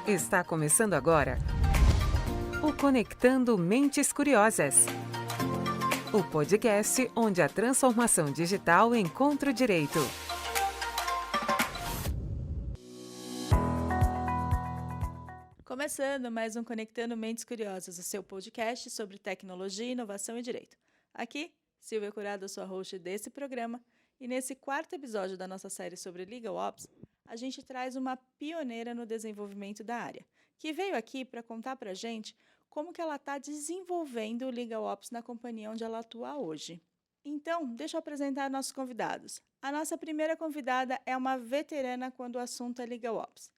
Está começando agora o Conectando Mentes Curiosas. O podcast onde a transformação digital encontra o direito. Começando mais um Conectando Mentes Curiosas, o seu podcast sobre tecnologia, inovação e direito. Aqui, Silvia Curado, sua host desse programa, e nesse quarto episódio da nossa série sobre Legal Ops, a gente traz uma pioneira no desenvolvimento da área, que veio aqui para contar para a gente como que ela está desenvolvendo o Legal Ops na companhia onde ela atua hoje. Então, deixa eu apresentar nossos convidados. A nossa primeira convidada é uma veterana quando o assunto é Legal Ops.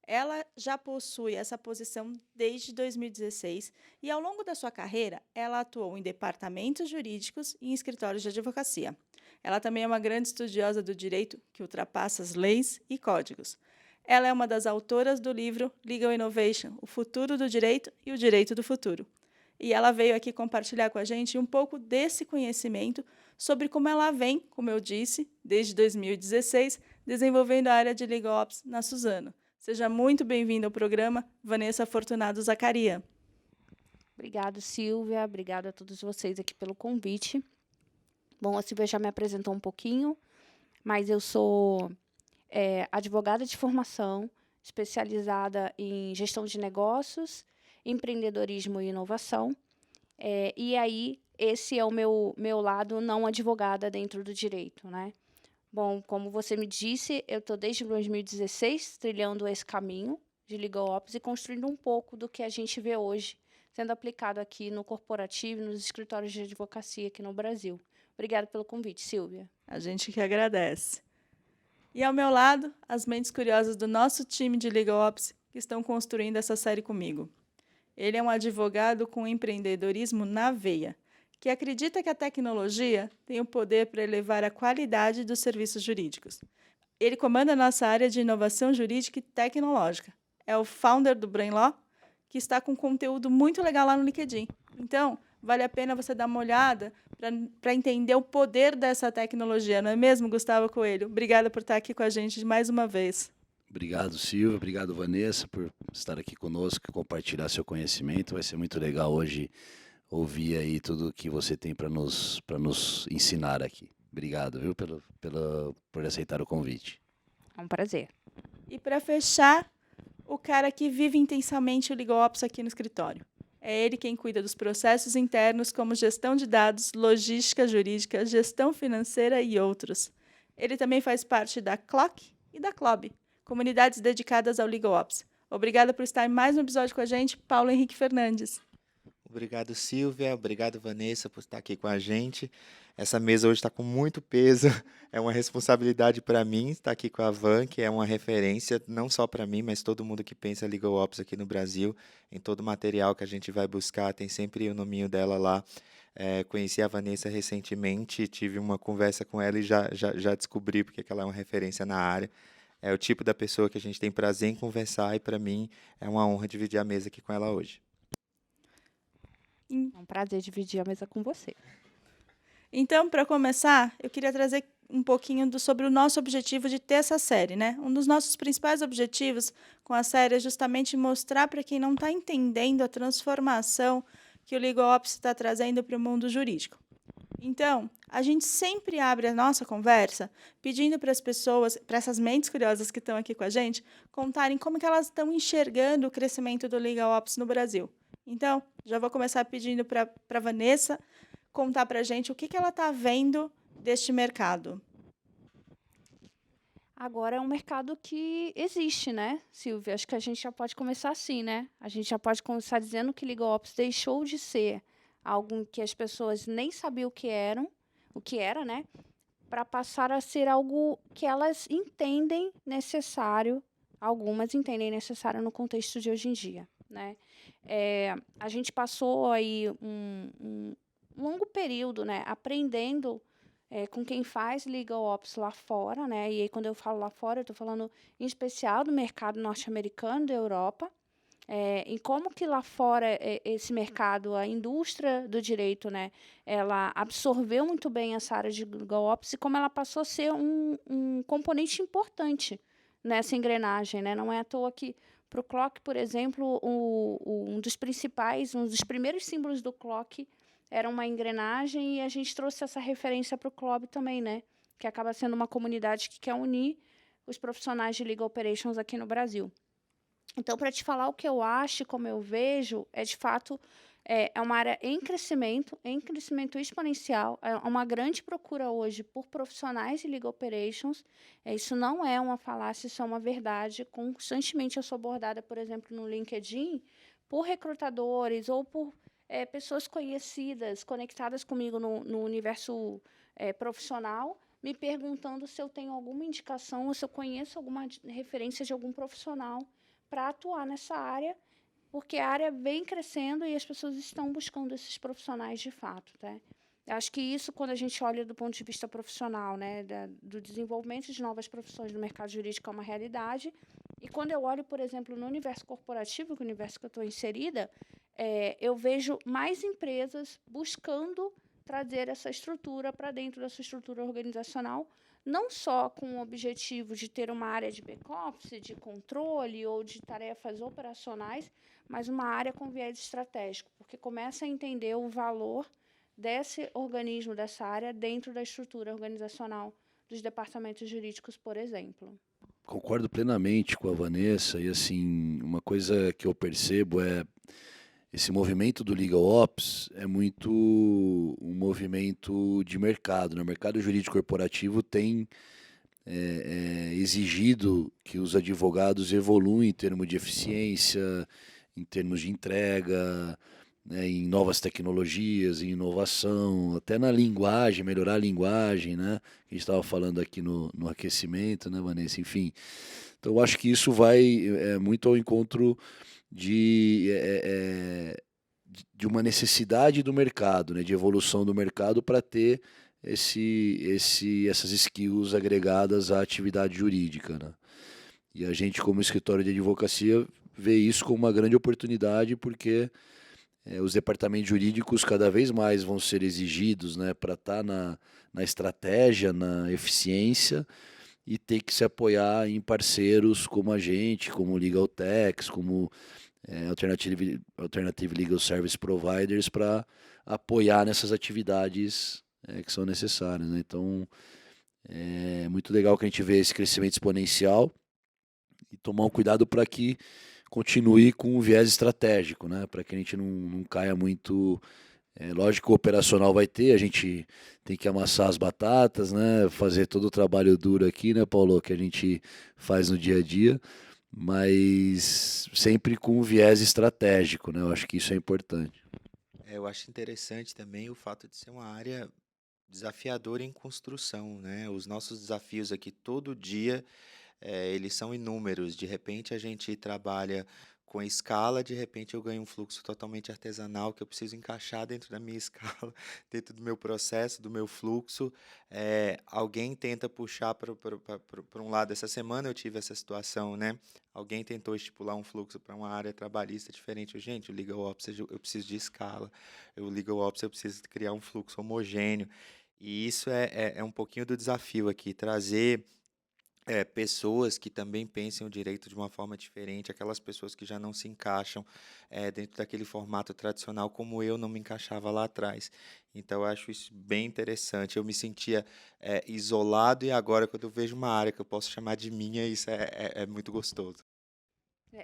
Ela já possui essa posição desde 2016 e, ao longo da sua carreira, ela atuou em departamentos jurídicos e em escritórios de advocacia. Ela também é uma grande estudiosa do direito que ultrapassa as leis e códigos. Ela é uma das autoras do livro Legal Innovation, O Futuro do Direito e o Direito do Futuro. E ela veio aqui compartilhar com a gente um pouco desse conhecimento sobre como ela vem, como eu disse, desde 2016, desenvolvendo a área de Legal Ops na Suzano. Seja muito bem-vinda ao programa, Vanessa Fortunado Zaccaria. Obrigada, Silvia. Obrigada a todos vocês aqui pelo convite. Bom, a Silvia já me apresentou um pouquinho, mas eu sou advogada de formação, especializada em gestão de negócios, empreendedorismo e inovação. E aí, esse é o meu lado não advogada dentro do direito, né? Bom, como você me disse, eu estou desde 2016 trilhando esse caminho de Legal Ops e construindo um pouco do que a gente vê hoje sendo aplicado aqui no corporativo e nos escritórios de advocacia aqui no Brasil. Obrigada pelo convite, Silvia. A gente que agradece. E ao meu lado, as mentes curiosas do nosso time de Legal Ops que estão construindo essa série comigo. Ele é um advogado com empreendedorismo na veia, que acredita que a tecnologia tem o poder para elevar a qualidade dos serviços jurídicos. Ele comanda a nossa área de inovação jurídica e tecnológica. É o founder do BrainLaw, que está com conteúdo muito legal lá no LinkedIn. Então, vale a pena você dar uma olhada para entender o poder dessa tecnologia, não é mesmo, Gustavo Coelho? Obrigada por estar aqui com a gente mais uma vez. Obrigado, Silvia. Obrigado, Vanessa, por estar aqui conosco e compartilhar seu conhecimento. Vai ser muito legal hoje ouvir aí tudo que você tem para nos ensinar aqui. Obrigado, viu, por aceitar o convite. É um prazer. E para fechar, o cara que vive intensamente o Legal Ops aqui no escritório. É ele quem cuida dos processos internos, como gestão de dados, logística jurídica, gestão financeira e outros. Ele também faz parte da CLOC e da CLOB, comunidades dedicadas ao Legal Ops. Obrigada por estar em mais um episódio com a gente, Paulo Henrique Fernandes. Obrigado, Silvia. Obrigado, Vanessa, por estar aqui com a gente. Essa mesa hoje está com muito peso. É uma responsabilidade para mim estar aqui com a Van, que é uma referência não só para mim, mas todo mundo que pensa Legal Ops aqui no Brasil. Em todo o material que a gente vai buscar, tem sempre o nominho dela lá. Conheci a Vanessa recentemente, tive uma conversa com ela e já descobri porque ela é uma referência na área. É o tipo da pessoa que a gente tem prazer em conversar e, para mim, é uma honra dividir a mesa aqui com ela hoje. É um prazer dividir a mesa com você. Então, para começar, eu queria trazer um pouquinho sobre o nosso objetivo de ter essa série, né? Um dos nossos principais objetivos com a série é justamente mostrar para quem não está entendendo a transformação que o Legal Ops está trazendo para o mundo jurídico. Então, a gente sempre abre a nossa conversa pedindo para as pessoas, para essas mentes curiosas que estão aqui com a gente, contarem como que elas estão enxergando o crescimento do Legal Ops no Brasil. Então, já vou começar pedindo para a Vanessa contar para a gente o que ela está vendo deste mercado. Agora é um mercado que existe, né, Silvia? Acho que a gente já pode começar assim, né? A gente já pode começar dizendo que Legal Ops deixou de ser algo que as pessoas nem sabiam o que era, né? Para passar a ser algo que elas entendem necessário, algumas entendem necessário no contexto de hoje em dia, né? A gente passou aí um longo período, né, aprendendo com quem faz Legal Ops lá fora, né? E aí, quando eu falo lá fora, eu estou falando em especial do mercado norte-americano, da Europa, em como que lá fora esse mercado, a indústria do direito, né, ela absorveu muito bem essa área de Legal Ops e como ela passou a ser um componente importante nessa engrenagem, né? Não é à toa que Para o clock, por exemplo, um dos primeiros símbolos do clock era uma engrenagem, e a gente trouxe essa referência para o CLOB também, né? Que acaba sendo uma comunidade que quer unir os profissionais de Legal Operations aqui no Brasil. Então, para te falar o que eu acho, como eu vejo, de fato, é uma área em crescimento exponencial, é uma grande procura hoje por profissionais de Legal Operations. Isso não é uma falácia, isso é uma verdade. Constantemente eu sou abordada, por exemplo, no LinkedIn, por recrutadores ou por pessoas conhecidas, conectadas comigo no universo profissional, me perguntando se eu tenho alguma indicação ou se eu conheço alguma referência de algum profissional para atuar nessa área, porque a área vem crescendo e as pessoas estão buscando esses profissionais de fato, tá? Eu acho que isso, quando a gente olha do ponto de vista profissional, né, do desenvolvimento de novas profissões no mercado jurídico, é uma realidade. E quando eu olho, por exemplo, no universo corporativo, que é o universo que eu estou inserida, eu vejo mais empresas buscando trazer essa estrutura para dentro da sua estrutura organizacional, não só com o objetivo de ter uma área de back-office, de controle ou de tarefas operacionais, mas uma área com viés estratégico, porque começa a entender o valor desse organismo, dessa área, dentro da estrutura organizacional dos departamentos jurídicos, por exemplo. Concordo plenamente com a Vanessa, e assim, uma coisa que eu percebo é esse movimento do Legal Ops é muito um movimento de mercado, né? O mercado jurídico corporativo tem exigido que os advogados evoluam em termos de eficiência, em termos de entrega, né, em novas tecnologias, em inovação, até na linguagem, melhorar a linguagem, né? A gente estava falando aqui no aquecimento, né, Vanessa? Enfim, então eu acho que isso vai muito ao encontro de, de uma necessidade do mercado, né, de evolução do mercado para ter essas skills agregadas à atividade jurídica, né? E a gente, como escritório de advocacia, vê isso como uma grande oportunidade, porque os departamentos jurídicos cada vez mais vão ser exigidos, né, para estar na estratégia, na eficiência, e ter que se apoiar em parceiros como a gente, como Legal Techs, como Alternative Legal Service Providers, para apoiar nessas atividades que são necessárias, né? Então, é muito legal que a gente vê esse crescimento exponencial e tomar um cuidado para que continue com um viés estratégico, né? Para que a gente não caia muito. Lógico que o operacional vai ter, a gente tem que amassar as batatas, né? Fazer todo o trabalho duro aqui, né, Paulo, que a gente faz no dia a dia, mas sempre com um viés estratégico, né? Eu acho que isso é importante. Eu acho interessante também o fato de ser uma área desafiadora em construção, né? Os nossos desafios aqui todo dia, eles são inúmeros. De repente a gente trabalha com escala, de repente eu ganho um fluxo totalmente artesanal que eu preciso encaixar dentro da minha escala, dentro do meu processo, do meu fluxo. Alguém tenta puxar para um lado. Essa semana eu tive essa situação, né? Alguém tentou estipular um fluxo para uma área trabalhista diferente. Gente, o Legal Ops eu preciso de escala. O Legal Ops eu preciso criar um fluxo homogêneo. E isso é um pouquinho do desafio aqui, trazer pessoas que também pensem o direito de uma forma diferente, aquelas pessoas que já não se encaixam dentro daquele formato tradicional, como eu não me encaixava lá atrás. Então, eu acho isso bem interessante. Eu me sentia isolado, e agora, quando eu vejo uma área que eu posso chamar de minha, isso é muito gostoso.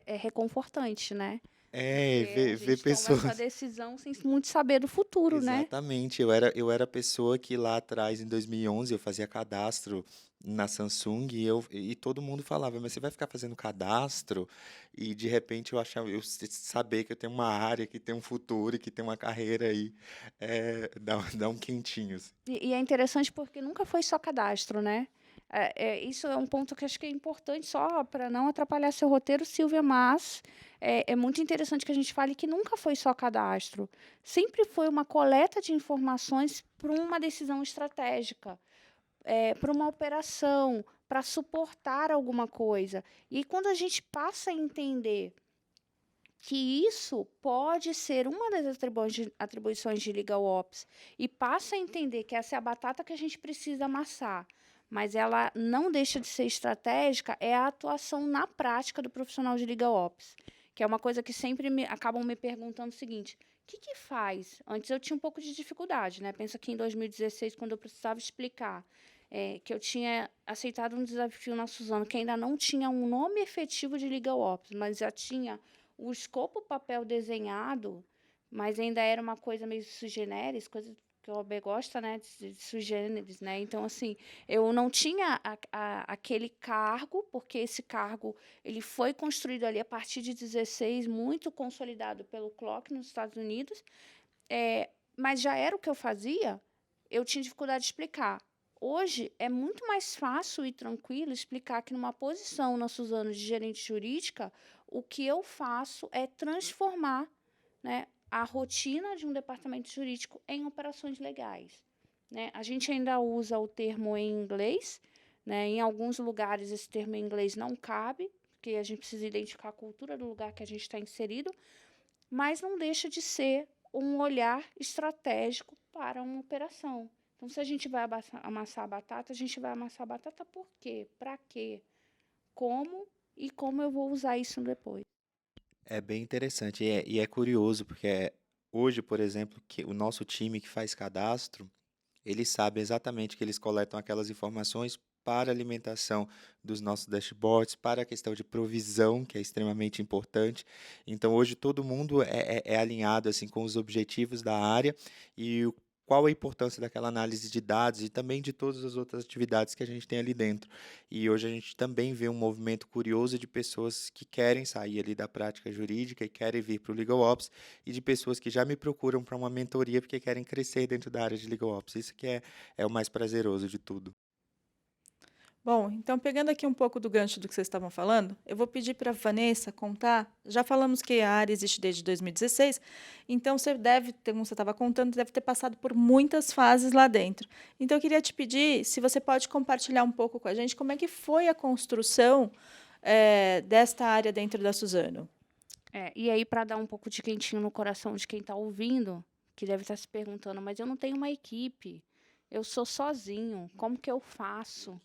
É reconfortante, né? É, Porque a ver gente toma pessoas. essa decisão sem muito saber do futuro, né? Exatamente, eu era a pessoa que lá atrás, em 2011, eu fazia cadastro na Samsung, e todo mundo falava, mas você vai ficar fazendo cadastro? E de repente saber que eu tenho uma área que tem um futuro e que tem uma carreira aí, dá um quentinho, assim. E é interessante porque nunca foi só cadastro, né? Isso é um ponto que acho que é importante, só para não atrapalhar seu roteiro, Silvia, mas é muito interessante que a gente fale que nunca foi só cadastro. Sempre foi uma coleta de informações para uma decisão estratégica, para uma operação, para suportar alguma coisa. E quando a gente passa a entender que isso pode ser uma das atribuições de Legal Ops, e passa a entender que essa é a batata que a gente precisa amassar, mas ela não deixa de ser estratégica, é a atuação na prática do profissional de Legal Ops, que é uma coisa que sempre acabam me perguntando o seguinte: o que que faz? Antes eu tinha um pouco de dificuldade, né? Pensa que em 2016, quando eu precisava explicar que eu tinha aceitado um desafio na Suzano, que ainda não tinha um nome efetivo de Legal Ops, mas já tinha o escopo papel desenhado, mas ainda era uma coisa meio sui generis, coisa que o OAB gosta, né, de sui generis, né? Então, assim, eu não tinha aquele cargo, porque esse cargo ele foi construído ali a partir de 16, muito consolidado pelo CLOC nos Estados Unidos, mas já era o que eu fazia, eu tinha dificuldade de explicar. Hoje é muito mais fácil e tranquilo explicar que numa posição na Suzano de gerente jurídica, o que eu faço é transformar, né, a rotina de um departamento jurídico em operações legais, né? A gente ainda usa o termo em inglês, né? Em alguns lugares esse termo em inglês não cabe, porque a gente precisa identificar a cultura do lugar que a gente está inserido, mas não deixa de ser um olhar estratégico para uma operação. Então, se a gente vai amassar a batata, a gente vai amassar a batata por quê? Para quê? Como e como eu vou usar isso depois. É bem interessante e é curioso, porque hoje, por exemplo, que o nosso time que faz cadastro, eles sabem exatamente que eles coletam aquelas informações para a alimentação dos nossos dashboards, para a questão de provisão, que é extremamente importante. Então, hoje todo mundo é alinhado assim com os objetivos da área e qual a importância daquela análise de dados e também de todas as outras atividades que a gente tem ali dentro. E hoje a gente também vê um movimento curioso de pessoas que querem sair ali da prática jurídica e querem vir para o Legal Ops, e de pessoas que já me procuram para uma mentoria porque querem crescer dentro da área de Legal Ops. Isso que é o mais prazeroso de tudo. Bom, então pegando aqui um pouco do gancho do que vocês estavam falando, eu vou pedir para a Vanessa contar. Já falamos que a área existe desde 2016, então você deve ter, como você estava contando, deve ter passado por muitas fases lá dentro. Então eu queria te pedir se você pode compartilhar um pouco com a gente como é que foi a construção desta área dentro da Suzano. E aí, para dar um pouco de quentinho no coração de quem está ouvindo, que deve estar se perguntando, mas eu não tenho uma equipe, eu sou sozinho, como que eu faço?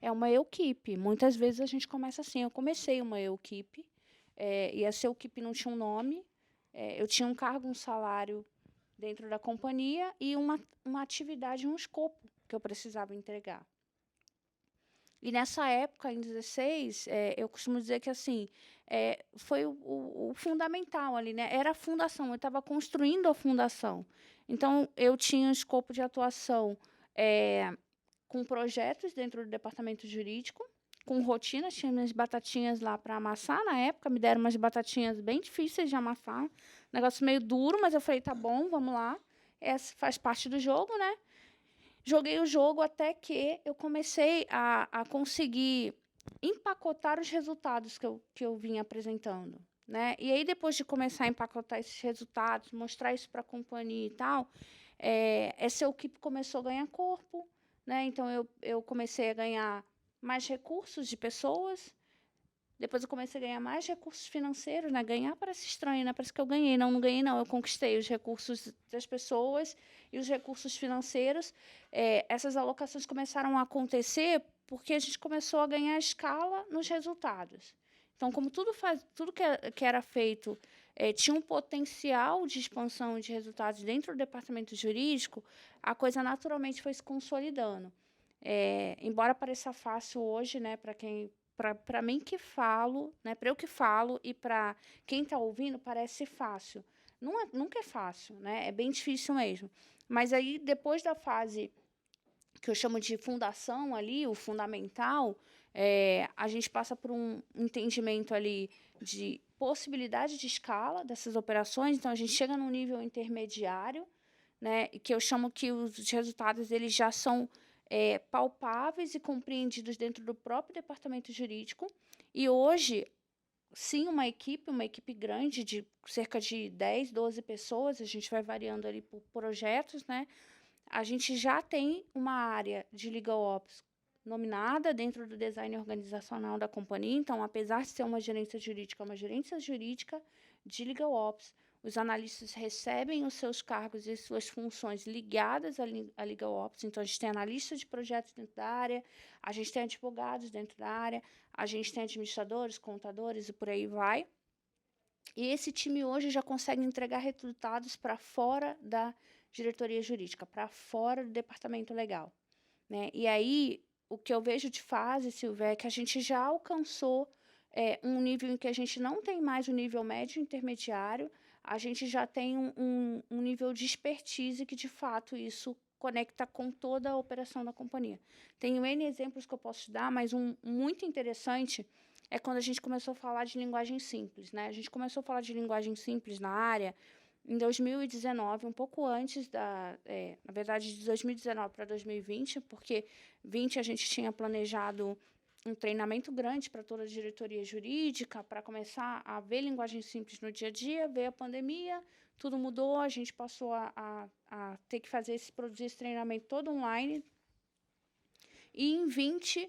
É uma equipe. Muitas vezes a gente começa assim. Eu comecei uma equipe, e essa equipe não tinha um nome, eu tinha um cargo, um salário dentro da companhia e uma atividade, um escopo que eu precisava entregar. E nessa época, em 16, eu costumo dizer que assim foi o fundamental ali, né? Era a fundação, eu estava construindo a fundação. Então, eu tinha um escopo de atuação com projetos dentro do departamento jurídico, com rotinas, tinha minhas batatinhas lá para amassar. Na época, me deram umas batatinhas bem difíceis de amassar, negócio meio duro, mas eu falei, tá bom, vamos lá. Essa faz parte do jogo, né? Joguei o jogo até que eu comecei a conseguir empacotar os resultados que eu vinha apresentando, né? E aí, depois de começar a empacotar esses resultados, mostrar isso para a companhia e tal, essa equipe começou a ganhar corpo, né? Então, eu comecei a ganhar mais recursos de pessoas. Depois eu comecei a ganhar mais recursos financeiros, né? Ganhar parece estranho, né? Parece que eu ganhei. Não, não ganhei, não. Eu conquistei os recursos das pessoas e os recursos financeiros. Essas alocações começaram a acontecer porque a gente começou a ganhar escala nos resultados. Então, como tudo que era feito tinha um potencial de expansão de resultados dentro do departamento jurídico, a coisa naturalmente foi se consolidando. Embora pareça fácil hoje, né, para mim que falo, né, para eu que falo e para quem está ouvindo, parece fácil. Nunca é fácil, né? É bem difícil mesmo. Mas aí, depois da fase que eu chamo de fundação ali, o fundamental, a gente passa por um entendimento ali de possibilidade de escala dessas operações. Então, a gente chega num nível intermediário, né, que eu chamo que os resultados eles já são palpáveis e compreendidos dentro do próprio departamento jurídico. E hoje, sim, uma equipe grande de cerca de 10, 12 pessoas, a gente vai variando ali por projetos, né? A gente já tem uma área de Legal Ops nominada dentro do design organizacional da companhia. Então, apesar de ser uma gerência jurídica de Legal Ops, Os analistas recebem os seus cargos e suas funções ligadas à Legal Ops. Então, a gente tem analista de projetos dentro da área, a gente tem advogados dentro da área, a gente tem administradores, contadores e por aí vai. E esse time hoje já consegue entregar resultados para fora da diretoria jurídica, para fora do departamento legal, né? E aí, o que eu vejo de fase, Silvia, é que a gente já alcançou um nível em que a gente não tem mais o nível médio intermediário, a gente já tem um nível de expertise que, de fato, isso conecta com toda a operação da companhia. Tenho N exemplos que eu posso te dar, mas um muito interessante é quando a gente começou a falar de linguagem simples, né? A gente começou a falar de linguagem simples na área em 2019, um pouco antes na verdade, de 2019 para 2020, porque 20 a gente tinha planejado um treinamento grande para toda a diretoria jurídica, para começar a ver linguagem simples no dia a dia, veio a pandemia, tudo mudou, a gente passou a ter que produzir esse treinamento todo online. E em 20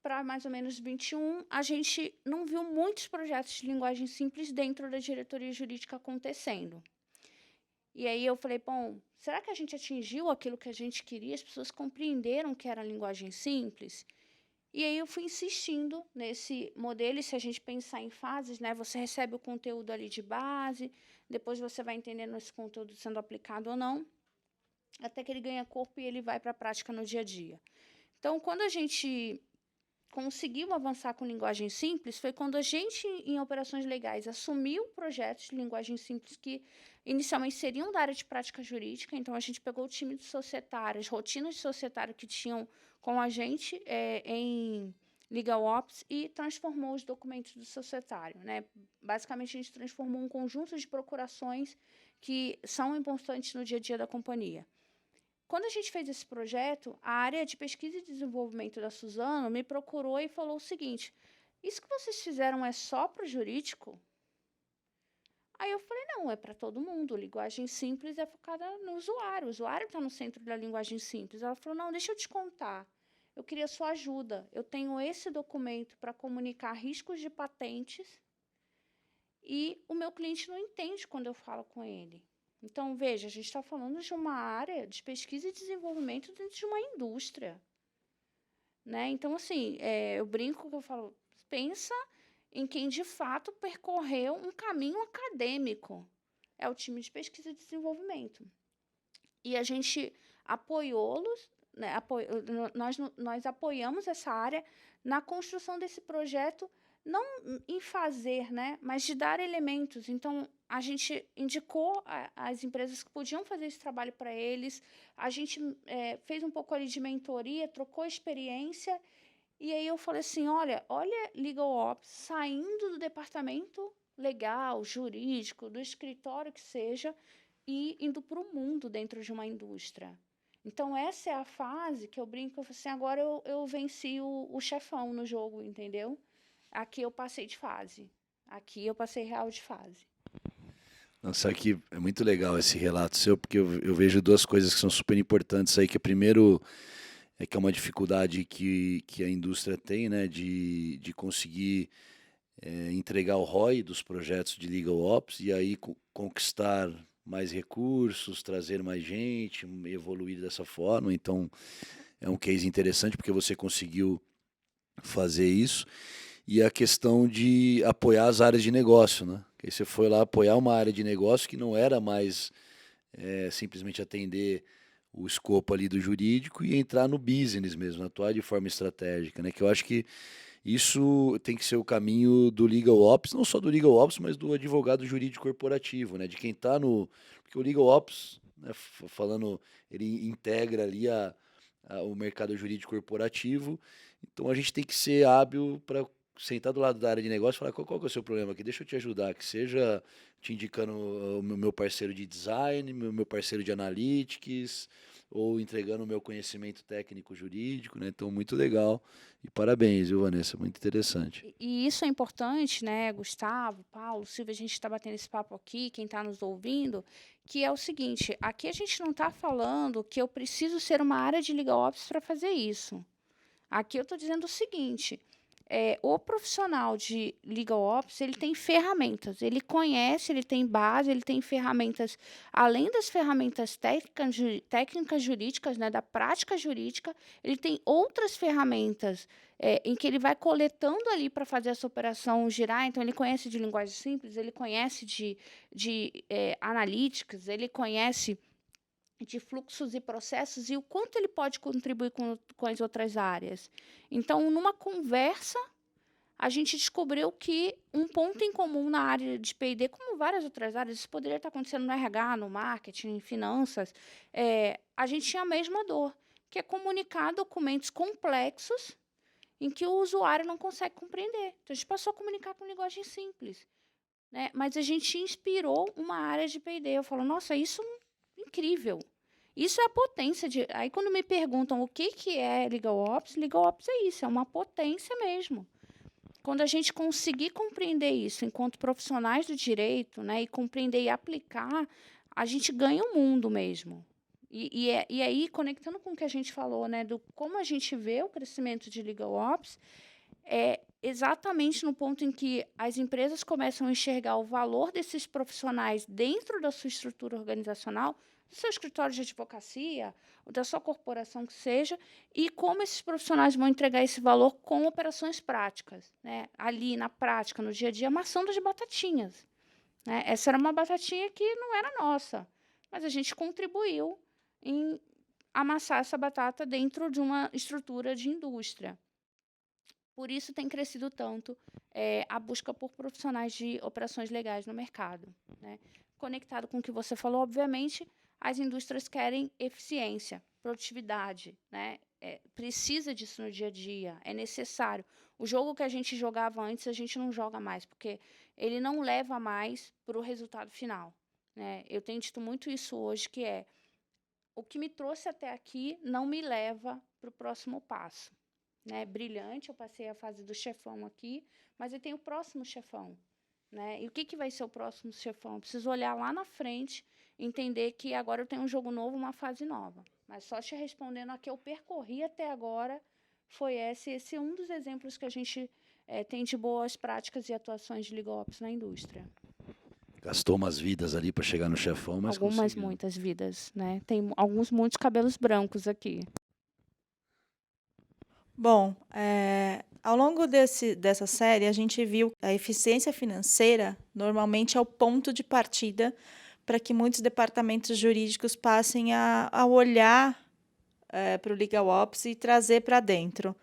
para mais ou menos 21, a gente não viu muitos projetos de linguagem simples dentro da diretoria jurídica acontecendo. E aí eu falei, bom, será que a gente atingiu aquilo que a gente queria? As pessoas compreenderam que era linguagem simples? E aí eu fui insistindo nesse modelo, e se a gente pensar em fases, né, você recebe o conteúdo ali de base, depois você vai entendendo esse conteúdo sendo aplicado ou não, até que ele ganha corpo e ele vai para a prática no dia a dia. Então, quando a gente conseguiu avançar com linguagem simples, foi quando a gente, em operações legais, assumiu projetos de linguagem simples que inicialmente seriam da área de prática jurídica. Então, a gente pegou o time de societários, rotinas de societário que tinham com a gente em Legal Ops e transformou os documentos do societário, né? Basicamente, a gente transformou um conjunto de procurações que são importantes no dia a dia da companhia. Quando a gente fez esse projeto, a área de pesquisa e desenvolvimento da Suzano me procurou e falou o seguinte: isso que vocês fizeram é só para o jurídico? Aí eu falei, não, é para todo mundo. Linguagem simples é focada no usuário. O usuário está no centro da linguagem simples. Ela falou, não, deixa eu te contar. Eu queria sua ajuda. Eu tenho esse documento para comunicar riscos de patentes e o meu cliente não entende quando eu falo com ele. Então, veja, a gente está falando de uma área de pesquisa e desenvolvimento dentro de uma indústria, né? Então, assim, eu brinco que eu falo, pensa em quem, de fato, percorreu um caminho acadêmico. É o time de pesquisa e desenvolvimento. E a gente apoiou-los, né, nós apoiamos essa área na construção desse projeto, não em fazer, né, mas de dar elementos. Então, a gente indicou as empresas que podiam fazer esse trabalho para eles, a gente fez um pouco ali de mentoria, trocou experiência, e aí eu falei assim, olha Legal Ops saindo do departamento legal, jurídico, do escritório que seja, e indo para o mundo dentro de uma indústria. Então, essa é a fase que eu brinco, assim, agora eu venci o chefão no jogo, entendeu? Aqui eu passei de fase. Aqui eu passei real de fase. Nossa, que é muito legal esse relato seu, porque eu vejo duas coisas que são super importantes aí, que primeiro é que é uma dificuldade que a indústria tem, né, de conseguir entregar o ROI dos projetos de Legal Ops e aí conquistar mais recursos, trazer mais gente, evoluir dessa forma. Então, é um case interessante porque você conseguiu fazer isso. E a questão de apoiar as áreas de negócio, né? Que aí você foi lá apoiar uma área de negócio que não era mais simplesmente atender o escopo ali do jurídico e entrar no business mesmo, atuar de forma estratégica, né? Que eu acho que isso tem que ser o caminho do Legal Ops, não só do Legal Ops, mas do advogado jurídico corporativo, né? De quem está no... Porque o Legal Ops, né, falando, ele integra ali o mercado jurídico corporativo, então a gente tem que ser hábil para sentar do lado da área de negócio e falar qual que é o seu problema aqui, deixa eu te ajudar, que seja te indicando o meu parceiro de design, meu parceiro de analytics, ou entregando o meu conhecimento técnico jurídico, né? Então, muito legal. E parabéns, viu, Vanessa? Muito interessante. E isso é importante, né, Gustavo, Paulo, Silvia, a gente está batendo esse papo aqui, quem está nos ouvindo, que é o seguinte, aqui a gente não está falando que eu preciso ser uma área de Legal Ops para fazer isso. Aqui eu estou dizendo o seguinte, o profissional de Legal Ops, ele tem ferramentas, ele conhece, ele tem base, ele tem ferramentas, além das ferramentas técnicas jurídicas, né, da prática jurídica, ele tem outras ferramentas em que ele vai coletando ali para fazer essa operação girar. Então, ele conhece de linguagem simples, ele conhece de analytics, ele conhece de fluxos e processos e o quanto ele pode contribuir com as outras áreas. Então, numa conversa, a gente descobriu que um ponto em comum na área de P&D, como várias outras áreas, isso poderia estar acontecendo no RH, no marketing, em finanças, a gente tinha a mesma dor, que é comunicar documentos complexos em que o usuário não consegue compreender. Então, a gente passou a comunicar com linguagem simples, né? Mas a gente inspirou uma área de P&D. Eu falo, nossa, isso é incrível. Isso é a potência de... Aí, quando me perguntam o que é Legal Ops é isso, é uma potência mesmo. Quando a gente conseguir compreender isso enquanto profissionais do direito, né, e compreender e aplicar, a gente ganha o mundo mesmo. E aí, conectando com o que a gente falou, né, do como a gente vê o crescimento de Legal Ops, é exatamente no ponto em que as empresas começam a enxergar o valor desses profissionais dentro da sua estrutura organizacional, do seu escritório de advocacia, ou da sua corporação que seja, e como esses profissionais vão entregar esse valor com operações práticas, né? Ali, na prática, no dia a dia, amassando as batatinhas, né? Essa era uma batatinha que não era nossa, mas a gente contribuiu em amassar essa batata dentro de uma estrutura de indústria. Por isso tem crescido tanto a busca por profissionais de operações legais no mercado, né? Conectado com o que você falou, obviamente, as indústrias querem eficiência, produtividade, né? Precisa disso no dia a dia, é necessário. O jogo que a gente jogava antes, a gente não joga mais, porque ele não leva mais para o resultado final, né? Eu tenho dito muito isso hoje, que é o que me trouxe até aqui não me leva para o próximo passo. Né, brilhante, eu passei a fase do chefão aqui, mas eu tenho o próximo chefão, né? E o que vai ser o próximo chefão? Eu preciso olhar lá na frente, entender que agora eu tenho um jogo novo, uma fase nova. Mas só te respondendo a que eu percorri até agora foi esse é um dos exemplos que a gente tem de boas práticas e atuações de Legal Ops na indústria. Gastou umas vidas ali para chegar no chefão, mas algumas, conseguiu. Muitas vidas, né? Tem muitos cabelos brancos aqui. Bom, ao longo dessa série, a gente viu que a eficiência financeira normalmente é o ponto de partida para que muitos departamentos jurídicos passem a olhar para o Legal Ops e trazer para dentro.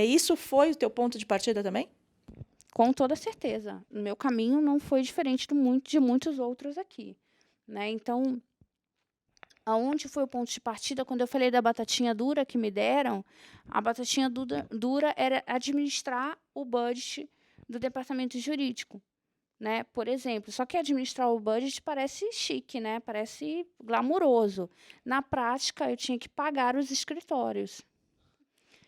Isso foi o teu ponto de partida também? Com toda certeza. O meu caminho não foi diferente de muitos outros aqui, né? Então, aonde foi o ponto de partida? Quando eu falei da batatinha dura que me deram, a batatinha dura era administrar o budget do departamento jurídico, né? Por exemplo, só que administrar o budget parece chique, né? Parece glamuroso. Na prática, eu tinha que pagar os escritórios.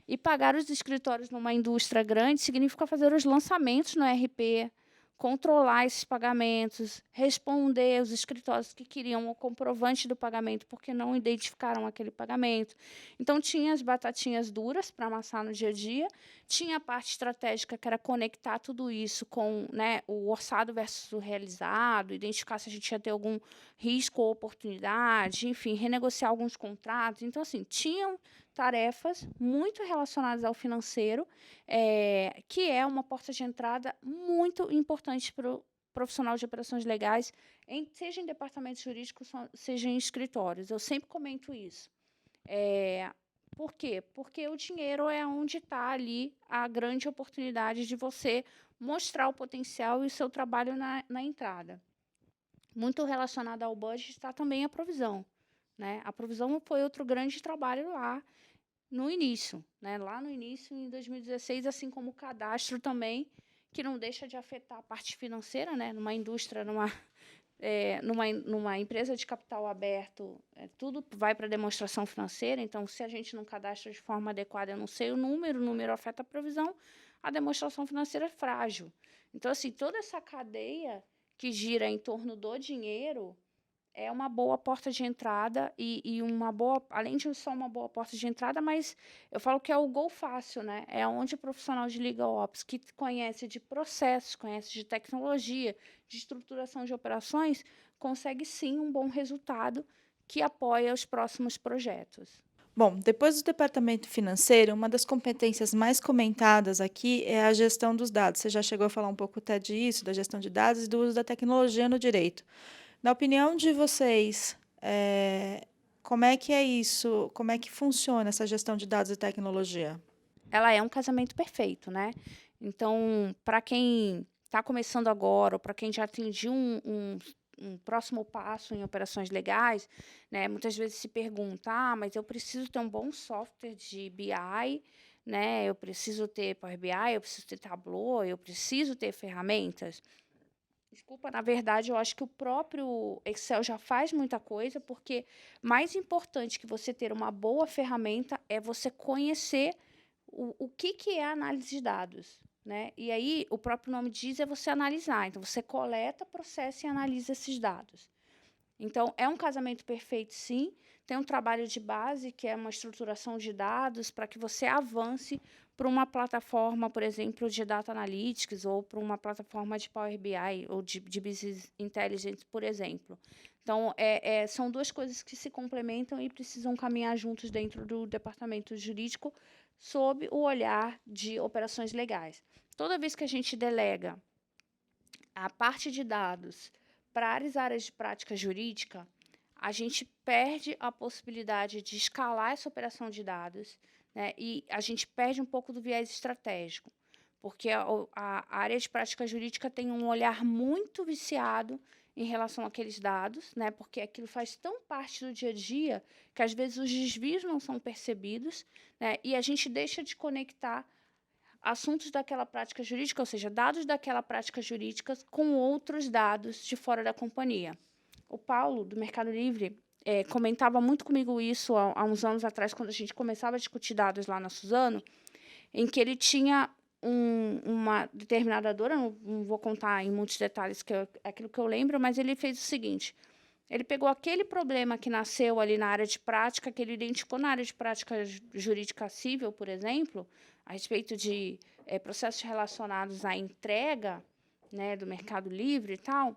E pagar os escritórios numa indústria grande significa fazer os lançamentos no ERP, controlar esses pagamentos, responder aos escritórios que queriam o comprovante do pagamento porque não identificaram aquele pagamento. Então, tinha as batatinhas duras para amassar no dia a dia, tinha a parte estratégica, que era conectar tudo isso com, né, o orçado versus o realizado, identificar se a gente ia ter algum risco ou oportunidade, enfim, renegociar alguns contratos. Então, assim, tinham tarefas muito relacionadas ao financeiro, que é uma porta de entrada muito importante para o profissional de operações legais, seja em departamentos jurídicos, seja em escritórios. Eu sempre comento isso. Por quê? Porque o dinheiro é onde está ali a grande oportunidade de você mostrar o potencial e o seu trabalho na entrada. Muito relacionado ao budget está também a provisão, né? A provisão foi outro grande trabalho lá no início, né? Lá no início, em 2016, assim como o cadastro também, que não deixa de afetar a parte financeira, né? Numa indústria, numa empresa de capital aberto, tudo vai para demonstração financeira. Então, se a gente não cadastra de forma adequada, eu não sei o número afeta a provisão, a demonstração financeira é frágil. Então, assim, toda essa cadeia que gira em torno do dinheiro é uma boa porta de entrada e uma boa, além de só uma boa porta de entrada, mas eu falo que é o gol fácil, né? É onde o profissional de Legal Ops que conhece de processos, conhece de tecnologia, de estruturação de operações, consegue sim um bom resultado que apoia os próximos projetos. Bom, depois do departamento financeiro, uma das competências mais comentadas aqui é a gestão dos dados. Você já chegou a falar um pouco até disso, da gestão de dados e do uso da tecnologia no direito. Na opinião de vocês, como é que é isso? Como é que funciona essa gestão de dados e tecnologia? Ela é um casamento perfeito, né? Então, para quem está começando agora, ou para quem já atingiu um próximo passo em operações legais, né? Muitas vezes se pergunta, mas eu preciso ter um bom software de BI, né? Eu preciso ter Power BI, eu preciso ter Tableau, eu preciso ter ferramentas. Desculpa, na verdade, eu acho que o próprio Excel já faz muita coisa, porque mais importante que você ter uma boa ferramenta é você conhecer o que é a análise de dados, né? E aí, o próprio nome diz é você analisar. Então, você coleta, processa e analisa esses dados. Então, é um casamento perfeito, sim. Tem um trabalho de base, que é uma estruturação de dados, para que você avance para uma plataforma, por exemplo, de Data Analytics, ou para uma plataforma de Power BI, ou de Business Intelligence, por exemplo. Então, são duas coisas que se complementam e precisam caminhar juntos dentro do departamento jurídico, sob o olhar de operações legais. Toda vez que a gente delega a parte de dados para as áreas de prática jurídica, a gente perde a possibilidade de escalar essa operação de dados, né, e a gente perde um pouco do viés estratégico, porque a área de prática jurídica tem um olhar muito viciado em relação àqueles dados, né, porque aquilo faz tão parte do dia a dia que, às vezes, os desvios não são percebidos, né, e a gente deixa de conectar assuntos daquela prática jurídica, ou seja, dados daquela prática jurídica com outros dados de fora da companhia. O Paulo, do Mercado Livre, comentava muito comigo isso há uns anos atrás, quando a gente começava a discutir dados lá na Suzano, em que ele tinha uma determinada dor, não vou contar em muitos detalhes, que é aquilo que eu lembro, mas ele fez o seguinte: ele pegou aquele problema que nasceu ali na área de prática, que ele identificou na área de prática jurídica civil, por exemplo, a respeito de processos relacionados à entrega, né, do Mercado Livre e tal,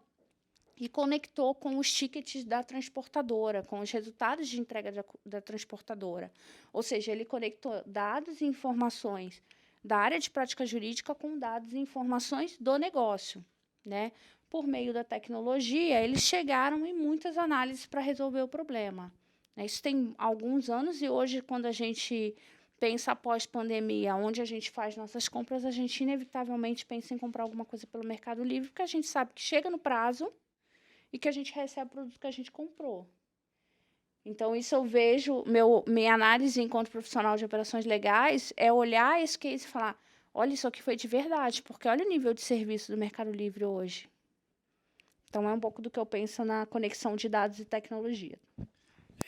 e conectou com os tickets da transportadora, com os resultados de entrega da transportadora. Ou seja, ele conectou dados e informações da área de prática jurídica com dados e informações do negócio, né? Por meio da tecnologia, eles chegaram em muitas análises para resolver o problema. Isso tem alguns anos e hoje, quando a gente pensa após pandemia, onde a gente faz nossas compras, a gente inevitavelmente pensa em comprar alguma coisa pelo Mercado Livre, porque a gente sabe que chega no prazo e que a gente recebe o produto que a gente comprou. Então, isso eu vejo, minha análise enquanto profissional de operações legais é olhar esse case e falar, olha, isso aqui foi de verdade, porque olha o nível de serviço do Mercado Livre hoje. Então, é um pouco do que eu penso na conexão de dados e tecnologia.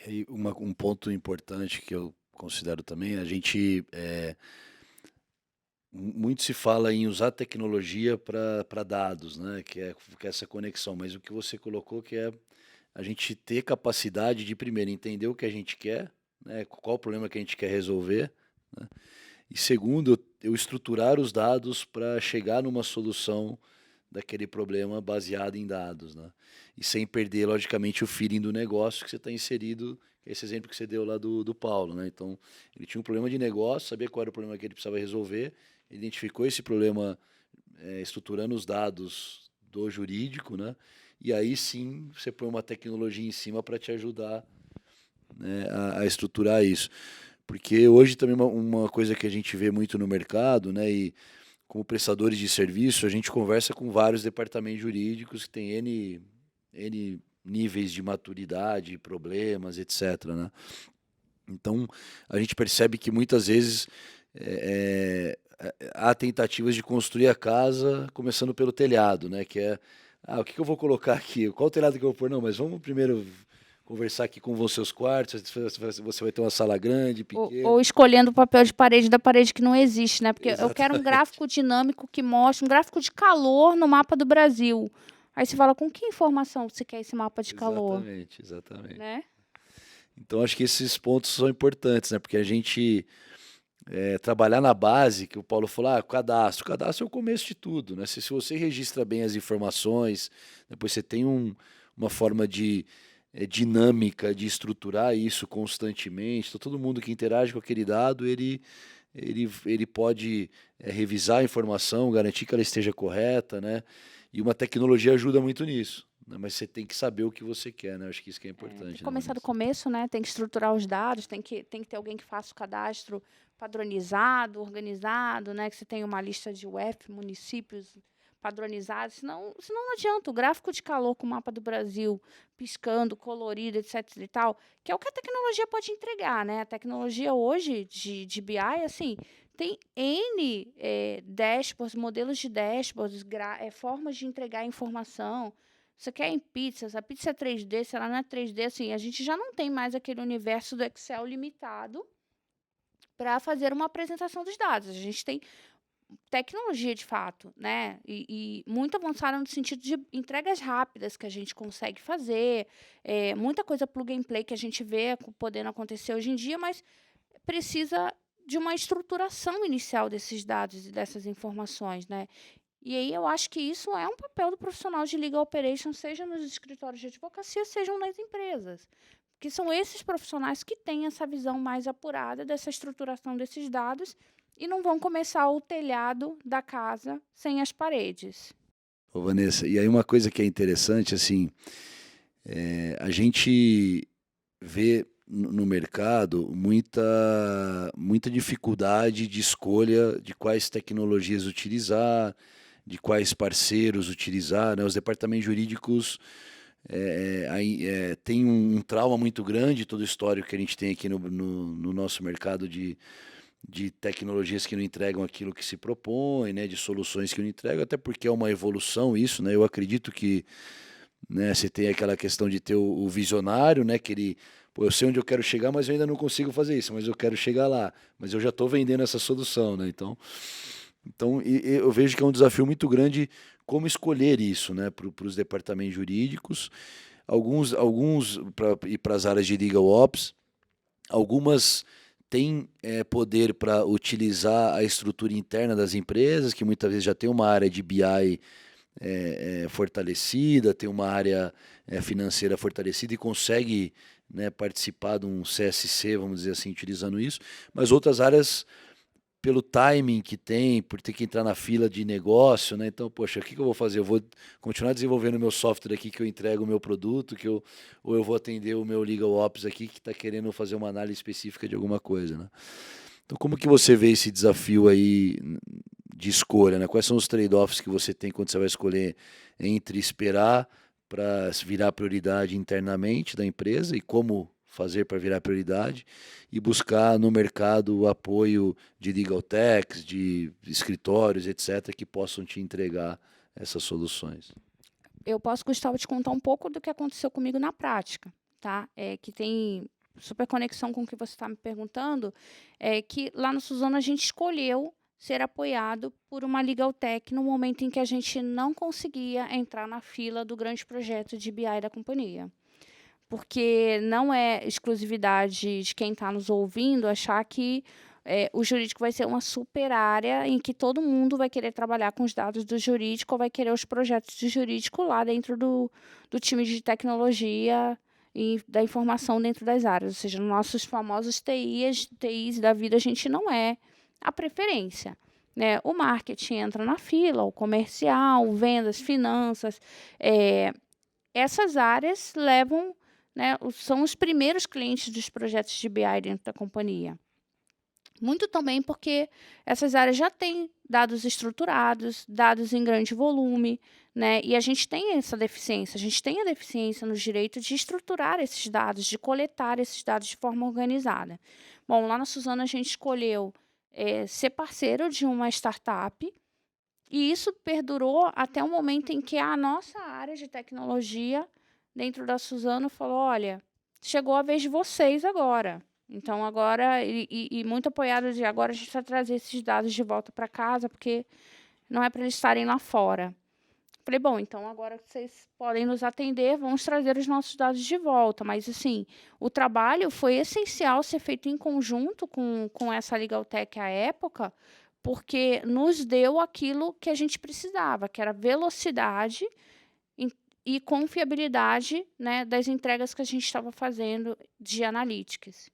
E um ponto importante que eu considero também, a gente... muito se fala em usar tecnologia para dados, né? Que é essa conexão, mas o que você colocou que é a gente ter capacidade de, primeiro, entender o que a gente quer, né? Qual o problema que a gente quer resolver, né? E segundo, eu estruturar os dados para chegar numa solução daquele problema baseado em dados, né? E sem perder, logicamente, o feeling do negócio que você está inserido, que é esse exemplo que você deu lá do Paulo, né? Então, ele tinha um problema de negócio, sabia qual era o problema que ele precisava resolver, identificou esse problema estruturando os dados do jurídico, né? E aí sim você põe uma tecnologia em cima para te ajudar, né, a estruturar isso. Porque hoje também uma coisa que a gente vê muito no mercado, né, e como prestadores de serviço, a gente conversa com vários departamentos jurídicos que têm N níveis de maturidade, problemas, etc., né? Então, a gente percebe que muitas vezes há tentativas de construir a casa começando pelo telhado, né? Que é, o que eu vou colocar aqui? Qual telhado que eu vou pôr? Não, mas vamos primeiro conversar aqui com os seus quartos, você vai ter uma sala grande, pequena. Ou escolhendo o papel de parede da parede que não existe, né? Porque Exatamente. eu quero um gráfico dinâmico que mostre, um gráfico de calor no mapa do Brasil. Aí você fala, com que informação você quer esse mapa de calor? Exatamente. Né? Então, acho que esses pontos são importantes, né? Porque a gente trabalhar na base, que o Paulo falou, cadastro. O cadastro é o começo de tudo, né? Se você registra bem as informações, depois você tem uma forma dinâmica de estruturar isso constantemente. Então, todo mundo que interage com aquele dado, ele pode revisar a informação, garantir que ela esteja correta, né? E uma tecnologia ajuda muito nisso, né? Mas você tem que saber o que você quer, né? Acho que isso que é importante. Tem que começar do começo, né? Tem que estruturar os dados, tem que ter alguém que faça o cadastro padronizado, organizado, né? Que você tenha uma lista de UF, municípios padronizados, senão não adianta. O gráfico de calor com o mapa do Brasil, piscando, colorido, etc e tal, que é o que a tecnologia pode entregar, né? A tecnologia hoje de BI, assim, tem N dashboards, modelos de dashboards, formas de entregar informação. Você quer em pizzas, a pizza é 3D, se ela não é 3D, assim, a gente já não tem mais aquele universo do Excel limitado para fazer uma apresentação dos dados. A gente tem tecnologia de fato, né? E muito avançada no sentido de entregas rápidas que a gente consegue fazer, muita coisa plug and play que a gente vê podendo acontecer hoje em dia, mas precisa de uma estruturação inicial desses dados e dessas informações, né? E aí eu acho que isso é um papel do profissional de Legal Operations, seja nos escritórios de advocacia, sejam nas empresas. Que são esses profissionais que têm essa visão mais apurada dessa estruturação desses dados e não vão começar o telhado da casa sem as paredes. Ô, Vanessa, e aí uma coisa que é interessante, assim, a gente vê no mercado muita dificuldade de escolha de quais tecnologias utilizar, de quais parceiros utilizar, né? Os departamentos jurídicos têm um trauma muito grande, todo o histórico que a gente tem aqui no nosso mercado de tecnologias que não entregam aquilo que se propõe, né? De soluções que não entregam, até porque é uma evolução isso, né? Eu acredito que, né, você tem aquela questão de ter o visionário, né? Que eu sei onde eu quero chegar, mas eu ainda não consigo fazer isso, mas eu quero chegar lá, mas eu já estou vendendo essa solução, né? Então eu vejo que é um desafio muito grande como escolher isso, né, para os departamentos jurídicos, alguns para as áreas de Legal Ops, algumas têm poder para utilizar a estrutura interna das empresas, que muitas vezes já tem uma área de BI fortalecida, tem uma área financeira fortalecida e consegue, né, participar de um CSC, vamos dizer assim, utilizando isso, mas outras áreas, pelo timing que tem, por ter que entrar na fila de negócio, né? Então, poxa, o que eu vou fazer? Eu vou continuar desenvolvendo o meu software aqui, que eu entrego o meu produto, ou eu vou atender o meu Legal Ops aqui, que está querendo fazer uma análise específica de alguma coisa, né? Então, como que você vê esse desafio aí de escolha, né? Quais são os trade-offs que você tem quando você vai escolher entre esperar para virar prioridade internamente da empresa e como fazer para virar prioridade e buscar no mercado o apoio de legal techs, de escritórios, etc., que possam te entregar essas soluções? Eu posso, Gustavo, te contar um pouco do que aconteceu comigo na prática, tá? Que tem super conexão com o que você está me perguntando, que lá no Suzano a gente escolheu ser apoiado por uma legal tech no momento em que a gente não conseguia entrar na fila do grande projeto de BI da companhia. Porque não é exclusividade de quem está nos ouvindo achar que o jurídico vai ser uma super área em que todo mundo vai querer trabalhar com os dados do jurídico ou vai querer os projetos de jurídico lá dentro do time de tecnologia e da informação dentro das áreas. Ou seja, nos nossos famosos TIs da vida, a gente não é a preferência, né? O marketing entra na fila, o comercial, vendas, finanças. Essas áreas levam... né, são os primeiros clientes dos projetos de BI dentro da companhia. Muito também porque essas áreas já têm dados estruturados, dados em grande volume, né, e a gente tem essa deficiência, a gente tem a deficiência no direito de estruturar esses dados, de coletar esses dados de forma organizada. Bom, lá na Suzano a gente escolheu ser parceiro de uma startup, e isso perdurou até o momento em que a nossa área de tecnologia dentro da Suzano falou, olha, chegou a vez de vocês agora. Então, agora, e muito apoiado de agora a gente vai trazer esses dados de volta para casa, porque não é para eles estarem lá fora. Falei, bom, então agora que vocês podem nos atender, vamos trazer os nossos dados de volta. Mas, assim, o trabalho foi essencial ser feito em conjunto com essa Legal Tech à época, porque nos deu aquilo que a gente precisava, que era velocidade e confiabilidade, né, das entregas que a gente estava fazendo de analytics.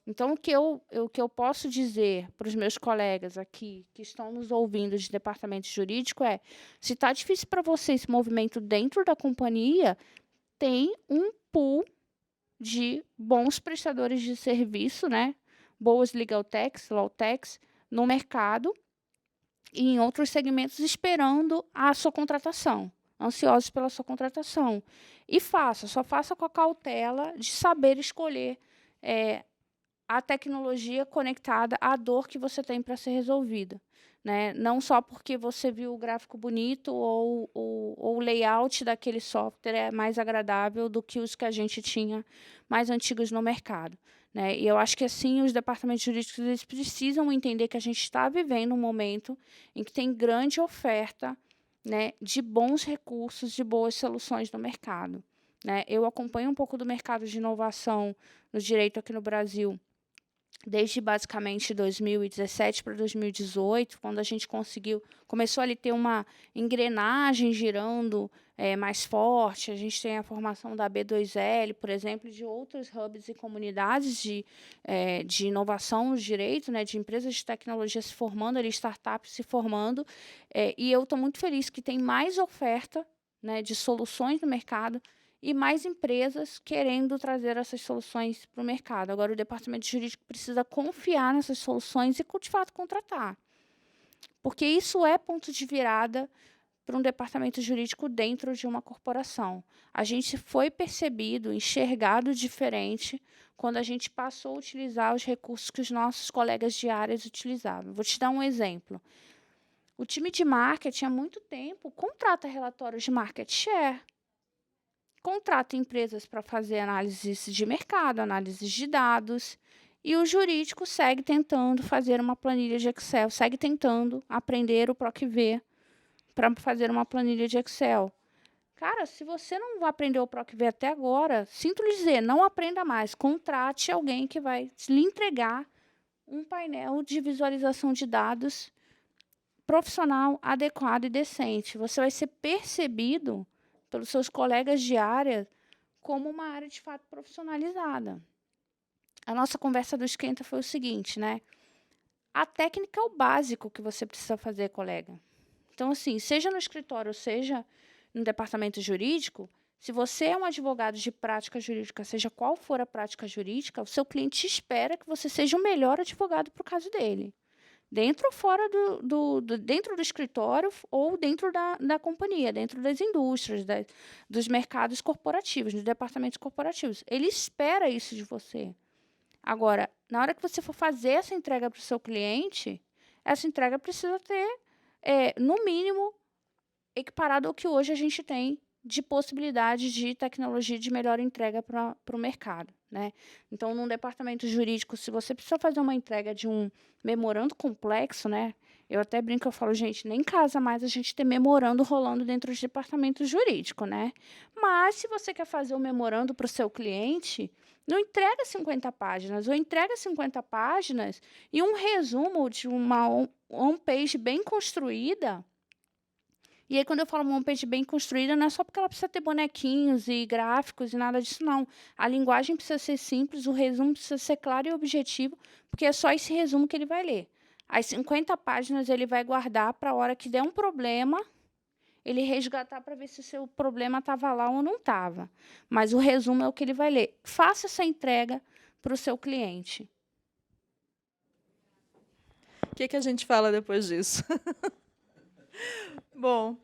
Então, o que eu posso dizer para os meus colegas aqui que estão nos ouvindo de departamento jurídico é: se está difícil para você esse movimento dentro da companhia, tem um pool de bons prestadores de serviço, né, boas legal techs, law techs, no mercado e em outros segmentos esperando a sua contratação, ansiosos pela sua contratação. E só faça com a cautela de saber escolher a tecnologia conectada à dor que você tem para ser resolvida, né? Não só porque você viu o gráfico bonito ou o layout daquele software é mais agradável do que os que a gente tinha mais antigos no mercado, né? E eu acho que, assim, os departamentos jurídicos eles precisam entender que a gente está vivendo um momento em que tem grande oferta, né, de bons recursos, de boas soluções no mercado, né? Eu acompanho um pouco do mercado de inovação no direito aqui no Brasil desde basicamente 2017 para 2018, quando a gente começou a ter uma engrenagem girando mais forte. A gente tem a formação da B2L, por exemplo, de outros hubs e comunidades de inovação no direito, né, de empresas de tecnologia se formando, startups se formando, e eu estou muito feliz que tem mais oferta, né, de soluções no mercado, e mais empresas querendo trazer essas soluções para o mercado. Agora, o departamento jurídico precisa confiar nessas soluções e, de fato, contratar. Porque isso é ponto de virada para um departamento jurídico dentro de uma corporação. A gente foi percebido, enxergado diferente quando a gente passou a utilizar os recursos que os nossos colegas de áreas utilizavam. Vou te dar um exemplo. O time de marketing, há muito tempo, contrata relatórios de market share, contrata empresas para fazer análises de mercado, análises de dados, e o jurídico segue tentando fazer uma planilha de Excel, segue tentando aprender o PROC-V para fazer uma planilha de Excel. Cara, se você não vai aprender o PROC-V até agora, sinto lhe dizer, não aprenda mais. Contrate alguém que vai lhe entregar um painel de visualização de dados profissional, adequado e decente. Você vai ser percebido pelos seus colegas de área como uma área de fato profissionalizada. A nossa conversa do esquenta foi o seguinte, né? A técnica é o básico que você precisa fazer, colega. Então, assim, seja no escritório, seja no departamento jurídico, se você é um advogado de prática jurídica, seja qual for a prática jurídica, o seu cliente espera que você seja o melhor advogado para o caso dele. Dentro ou fora dentro do escritório ou dentro da companhia, dentro das indústrias, dos mercados corporativos, dos departamentos corporativos. Ele espera isso de você. Agora, na hora que você for fazer essa entrega para o seu cliente, essa entrega precisa ter, no mínimo, equiparado ao que hoje a gente tem de possibilidade de tecnologia de melhor entrega para o mercado, né? Então, num departamento jurídico, se você precisa fazer uma entrega de um memorando complexo, né? Eu até brinco, eu falo, gente, nem casa mais a gente ter memorando rolando dentro do departamento jurídico, né? Mas, se você quer fazer um memorando para o seu cliente, não entrega 50 páginas, ou entrega 50 páginas e um resumo de uma homepage bem construída. E aí, quando eu falo uma homepage bem construída, não é só porque ela precisa ter bonequinhos e gráficos e nada disso, não. A linguagem precisa ser simples, o resumo precisa ser claro e objetivo, porque é só esse resumo que ele vai ler. As 50 páginas ele vai guardar para a hora que der um problema, ele resgatar para ver se o seu problema estava lá ou não estava. Mas o resumo é o que ele vai ler. Faça essa entrega para o seu cliente. O que a gente fala depois disso? Bom,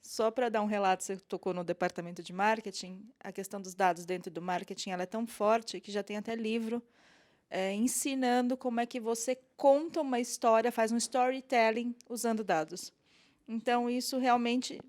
só para dar um relato, você tocou no departamento de marketing, a questão dos dados dentro do marketing ela é tão forte que já tem até livro ensinando como é que você conta uma história, faz um storytelling usando dados. Então, isso realmente,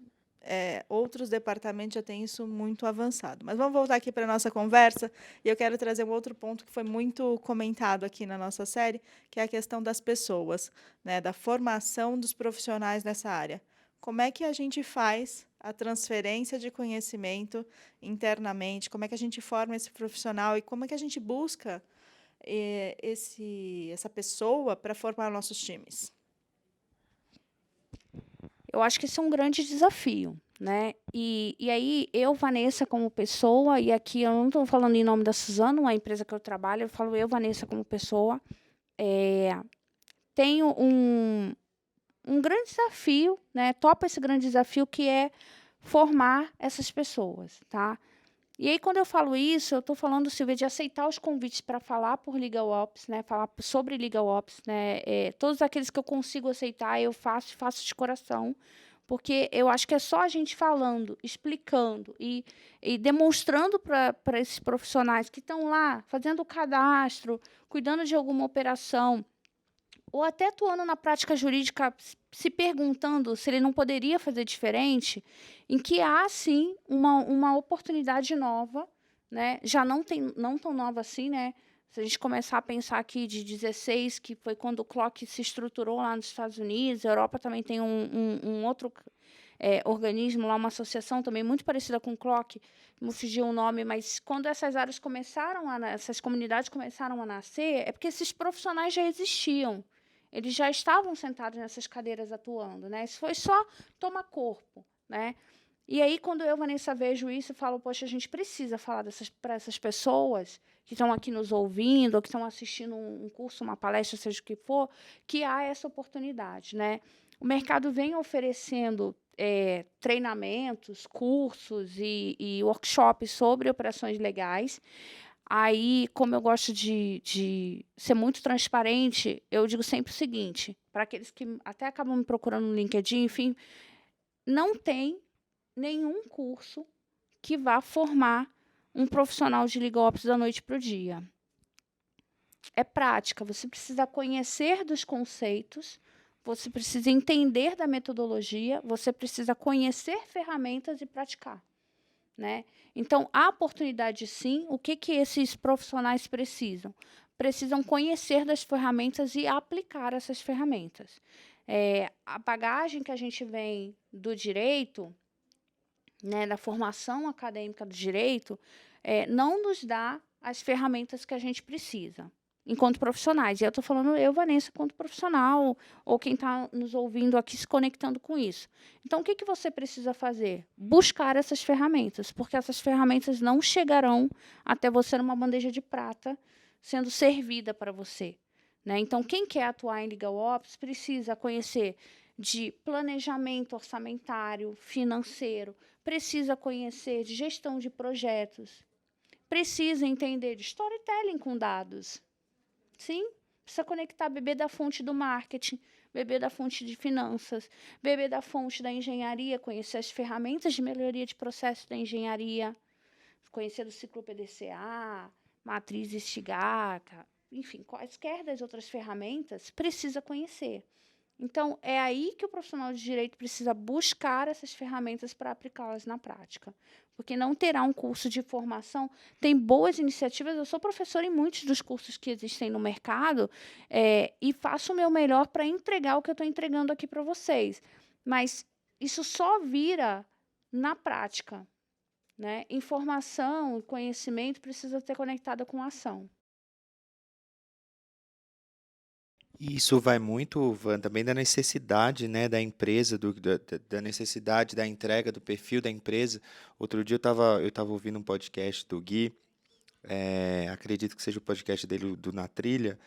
outros departamentos já têm isso muito avançado. Mas vamos voltar aqui para a nossa conversa, e eu quero trazer um outro ponto que foi muito comentado aqui na nossa série, que é a questão das pessoas, né, da formação dos profissionais nessa área. como é que a gente faz a transferência de conhecimento internamente, como é que a gente forma esse profissional e como é que a gente busca essa pessoa para formar nossos times. Eu acho que esse é um grande desafio, né? E aí, eu, Vanessa, como pessoa, e aqui eu não estou falando em nome da Suzano, uma empresa que eu trabalho, eu falo eu, Vanessa, como pessoa, tenho um grande desafio, né? Topo esse grande desafio que é formar essas pessoas, tá? E aí, quando eu falo isso, eu estou falando, Silvia, de aceitar os convites para falar por Legal Ops, né? Falar sobre Legal Ops, né? Todos aqueles que eu consigo aceitar, eu faço de coração, porque eu acho que é só a gente falando, explicando e demonstrando para esses profissionais que estão lá, fazendo o cadastro, cuidando de alguma operação, ou até atuando na prática jurídica, se perguntando se ele não poderia fazer diferente, em que há, sim, uma oportunidade nova, né? Já não tão nova assim, né? Se a gente começar a pensar aqui de 16, que foi quando o CLOC se estruturou lá nos Estados Unidos, a Europa também tem um outro organismo lá, uma associação também muito parecida com o CLOC, me fugiu o nome, mas quando essas áreas essas comunidades começaram a nascer, é porque esses profissionais já existiam. Eles já estavam sentados nessas cadeiras atuando, né? Isso foi só tomar corpo, né? E aí, quando eu, Vanessa, vejo isso, eu falo, poxa, a gente precisa falar para essas pessoas que estão aqui nos ouvindo, ou que estão assistindo um curso, uma palestra, seja o que for, que há essa oportunidade, né? O mercado vem oferecendo treinamentos, cursos e workshops sobre operações legais. Aí, como eu gosto de ser muito transparente, eu digo sempre o seguinte, para aqueles que até acabam me procurando no LinkedIn, enfim, não tem nenhum curso que vá formar um profissional de Legal Ops da noite para o dia. É prática, você precisa conhecer dos conceitos, você precisa entender da metodologia, você precisa conhecer ferramentas e praticar, né? Então, há oportunidade, sim. O que esses profissionais precisam? Precisam conhecer das ferramentas e aplicar essas ferramentas. A bagagem que a gente vem do direito, né, da formação acadêmica do direito, não nos dá as ferramentas que a gente precisa, enquanto profissionais. E eu estou falando eu, Vanessa, enquanto profissional, ou quem está nos ouvindo aqui se conectando com isso. Então, o que você precisa fazer? Buscar essas ferramentas, porque essas ferramentas não chegarão até você numa bandeja de prata, sendo servida para você, né? Então, quem quer atuar em Legal Ops precisa conhecer de planejamento orçamentário, financeiro, precisa conhecer de gestão de projetos, precisa entender de storytelling com dados. Sim, precisa conectar, beber da fonte do marketing, beber da fonte de finanças, beber da fonte da engenharia, conhecer as ferramentas de melhoria de processo da engenharia, conhecer do ciclo PDCA, matriz Estigata, enfim, quaisquer das outras ferramentas, precisa conhecer. Então, é aí que o profissional de direito precisa buscar essas ferramentas para aplicá-las na prática. Porque não terá um curso de formação. Tem boas iniciativas, eu sou professora em muitos dos cursos que existem no mercado e faço o meu melhor para entregar o que eu estou entregando aqui para vocês. Mas isso só vira na prática, né? Informação, conhecimento precisa ser conectada com ação. E isso vai muito, Van, também da necessidade, né, da empresa, da necessidade da entrega, do perfil da empresa. Outro dia eu tava ouvindo um podcast do Gui, acredito que seja o podcast dele, do Na Trilha,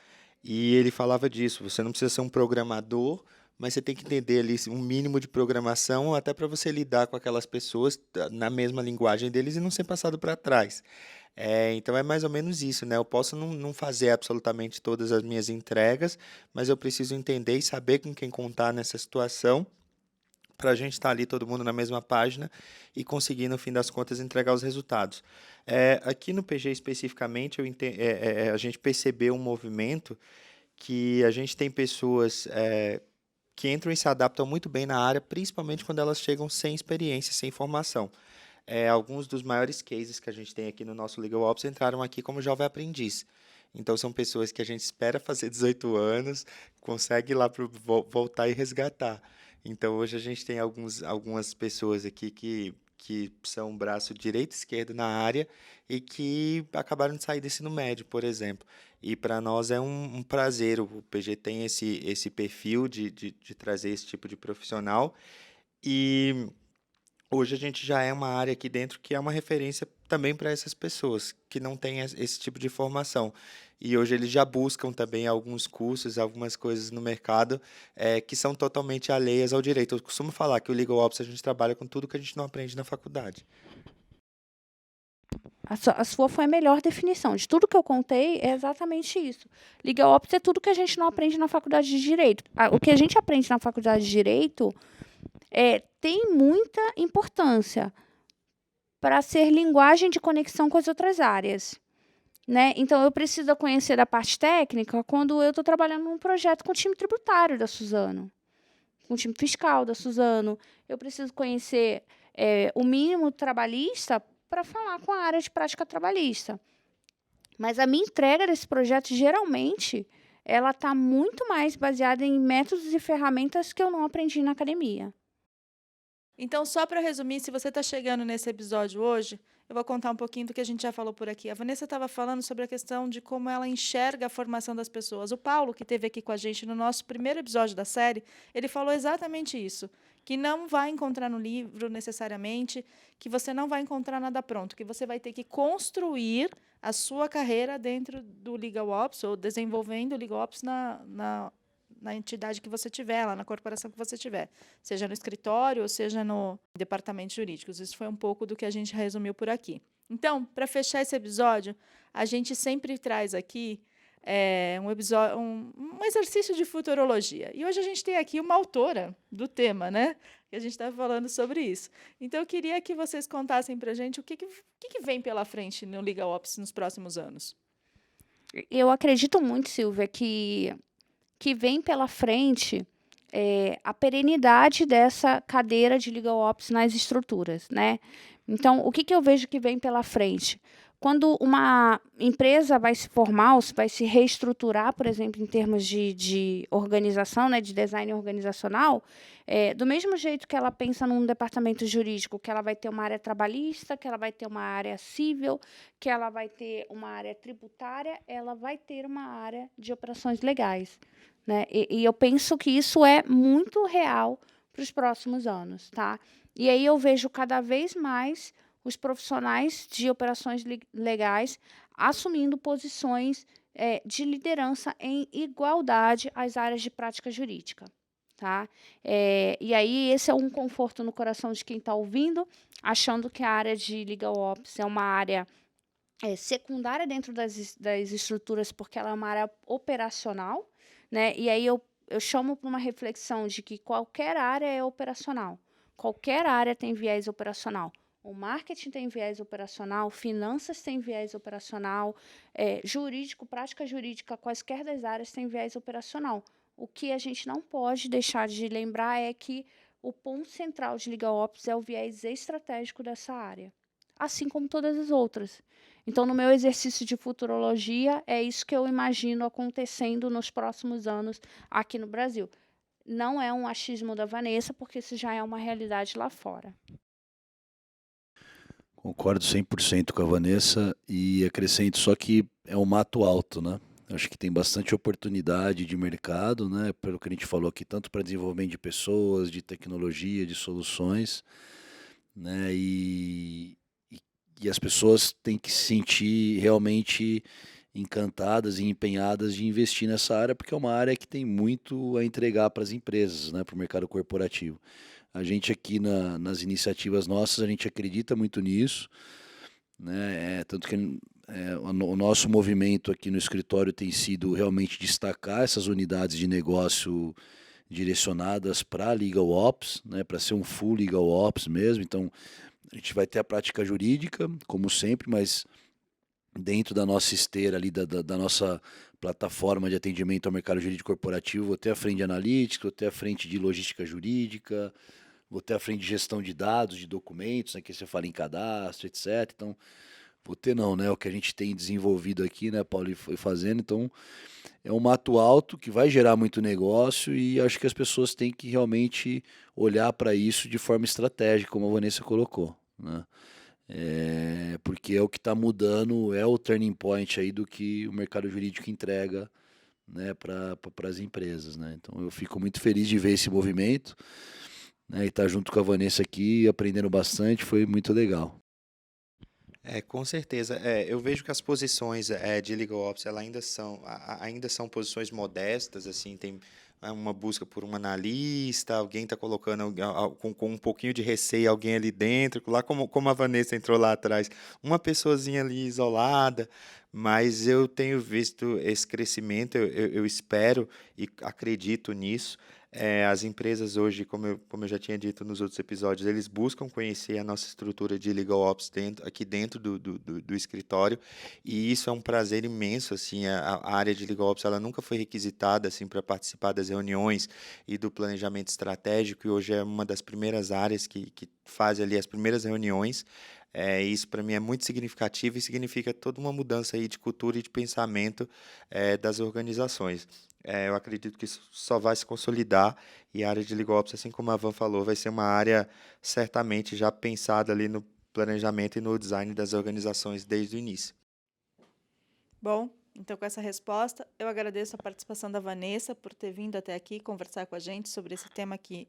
e ele falava disso. Você não precisa ser um programador, mas você tem que entender ali um mínimo de programação até para você lidar com aquelas pessoas na mesma linguagem deles e não ser passado para trás. Então é mais ou menos isso, né? Eu posso não fazer absolutamente todas as minhas entregas, mas eu preciso entender e saber com quem contar nessa situação para a gente estar ali todo mundo na mesma página e conseguir, no fim das contas, entregar os resultados. Aqui no PG especificamente, a gente percebeu um movimento que a gente tem pessoas que entram e se adaptam muito bem na área, principalmente quando elas chegam sem experiência, sem formação. Alguns dos maiores cases que a gente tem aqui no nosso Legal Ops entraram aqui como jovem aprendiz. Então, são pessoas que a gente espera fazer 18 anos, consegue ir lá voltar e resgatar. Então, hoje a gente tem algumas pessoas aqui que são braço direito e esquerdo na área e que acabaram de sair do ensino médio, por exemplo. E para nós é um prazer, o PG tem esse perfil de trazer esse tipo de profissional. E hoje a gente já é uma área aqui dentro que é uma referência também para essas pessoas que não têm esse tipo de formação. E hoje eles já buscam também alguns cursos, algumas coisas no mercado que são totalmente alheias ao direito. Eu costumo falar que o Legal Ops a gente trabalha com tudo que a gente não aprende na faculdade. A sua foi a melhor definição. De tudo que eu contei, é exatamente isso. Legal Ops é tudo que a gente não aprende na faculdade de Direito. O que a gente aprende na faculdade de Direito tem muita importância para ser linguagem de conexão com as outras áreas. Né? Então, eu preciso conhecer da parte técnica quando eu estou trabalhando num projeto com o time tributário da Suzano, com o time fiscal da Suzano. Eu preciso conhecer o mínimo trabalhista para falar com a área de prática trabalhista. Mas a minha entrega desse projeto, geralmente, ela está muito mais baseada em métodos e ferramentas que eu não aprendi na academia. Então, só para resumir, se você está chegando nesse episódio hoje, eu vou contar um pouquinho do que a gente já falou por aqui. A Vanessa estava falando sobre a questão de como ela enxerga a formação das pessoas. O Paulo, que esteve aqui com a gente no nosso primeiro episódio da série, ele falou exatamente isso, que não vai encontrar no livro necessariamente, que você não vai encontrar nada pronto, que você vai ter que construir a sua carreira dentro do Legal Ops, ou desenvolvendo o Legal Ops na entidade que você tiver, lá na corporação que você tiver, seja no escritório ou seja no departamento jurídico. Isso foi um pouco do que a gente resumiu por aqui. Então, para fechar esse episódio, a gente sempre traz aqui um exercício de futurologia. E hoje a gente tem aqui uma autora do tema, né? Que a gente está falando sobre isso. Então, eu queria que vocês contassem para a gente o que vem pela frente no Legal Ops nos próximos anos. Eu acredito muito, Silvia, que vem pela frente a perenidade dessa cadeira de Legal Ops nas estruturas, né? Então, o que eu vejo que vem pela frente? Quando uma empresa vai se formar, ou vai se reestruturar, por exemplo, em termos de organização, né, de design organizacional, do mesmo jeito que ela pensa num departamento jurídico, que ela vai ter uma área trabalhista, que ela vai ter uma área civil, que ela vai ter uma área tributária, ela vai ter uma área de operações legais. Né? E eu penso que isso é muito real para os próximos anos. Tá? E aí eu vejo cada vez mais os profissionais de operações legais assumindo posições de liderança em igualdade às áreas de prática jurídica. Tá? E aí esse é um conforto no coração de quem está ouvindo, achando que a área de Legal Ops é uma área secundária dentro das estruturas, porque ela é uma área operacional. Né? E aí eu chamo para uma reflexão de que qualquer área é operacional. Qualquer área tem viés operacional. O marketing tem viés operacional, finanças tem viés operacional, jurídico, prática jurídica, quaisquer das áreas tem viés operacional. O que a gente não pode deixar de lembrar é que o ponto central de Legal Ops é o viés estratégico dessa área, assim como todas as outras. Então, no meu exercício de futurologia, é isso que eu imagino acontecendo nos próximos anos aqui no Brasil. Não é um achismo da Vanessa, porque isso já é uma realidade lá fora. Concordo 100% com a Vanessa e acrescento só que é um mato alto, né? Acho que tem bastante oportunidade de mercado, né? Pelo que a gente falou aqui, tanto para desenvolvimento de pessoas, de tecnologia, de soluções, né? E as pessoas têm que se sentir realmente encantadas e empenhadas de investir nessa área, porque é uma área que tem muito a entregar para as empresas, né? Para o mercado corporativo. A gente aqui nas iniciativas nossas, a gente acredita muito nisso, né? Tanto que o nosso movimento aqui no escritório tem sido realmente destacar essas unidades de negócio direcionadas para Legal Ops, né? Para ser um full Legal Ops mesmo. Então, a gente vai ter a prática jurídica, como sempre, mas dentro da nossa esteira ali, da nossa plataforma de atendimento ao mercado jurídico corporativo, vou ter a frente de analítica, vou ter a frente de logística jurídica, vou ter a frente de gestão de dados, de documentos, né, que você fala em cadastro, etc. Então, vou ter não, né? O que a gente tem desenvolvido aqui, né, Paulo, e foi fazendo. Então, é um mato alto que vai gerar muito negócio e acho que as pessoas têm que realmente olhar para isso de forma estratégica, como a Vanessa colocou, né? Porque é o que está mudando, é o turning point aí do que o mercado jurídico entrega, né, para as empresas, né? Então eu fico muito feliz de ver esse movimento, né, e estar junto com a Vanessa aqui, aprendendo bastante, foi muito legal. Com certeza. Eu vejo que as posições de Legal Ops ela ainda são posições modestas, assim, tem uma busca por um analista, alguém está colocando com um pouquinho de receio alguém ali dentro, lá como a Vanessa entrou lá atrás, uma pessoazinha ali isolada, mas eu tenho visto esse crescimento, eu espero e acredito nisso. As empresas hoje, como eu já tinha dito nos outros episódios, eles buscam conhecer a nossa estrutura de Legal Ops aqui dentro do escritório, e isso é um prazer imenso, assim, a área de Legal Ops ela nunca foi requisitada assim, para participar das reuniões e do planejamento estratégico, e hoje é uma das primeiras áreas que faz ali as primeiras reuniões. Isso para mim é muito significativo e significa toda uma mudança aí de cultura e de pensamento das organizações. Eu acredito que isso só vai se consolidar e a área de Legal Ops, assim como a Van falou, vai ser uma área certamente já pensada ali no planejamento e no design das organizações desde o início. Bom, então com essa resposta, eu agradeço a participação da Vanessa por ter vindo até aqui conversar com a gente sobre esse tema que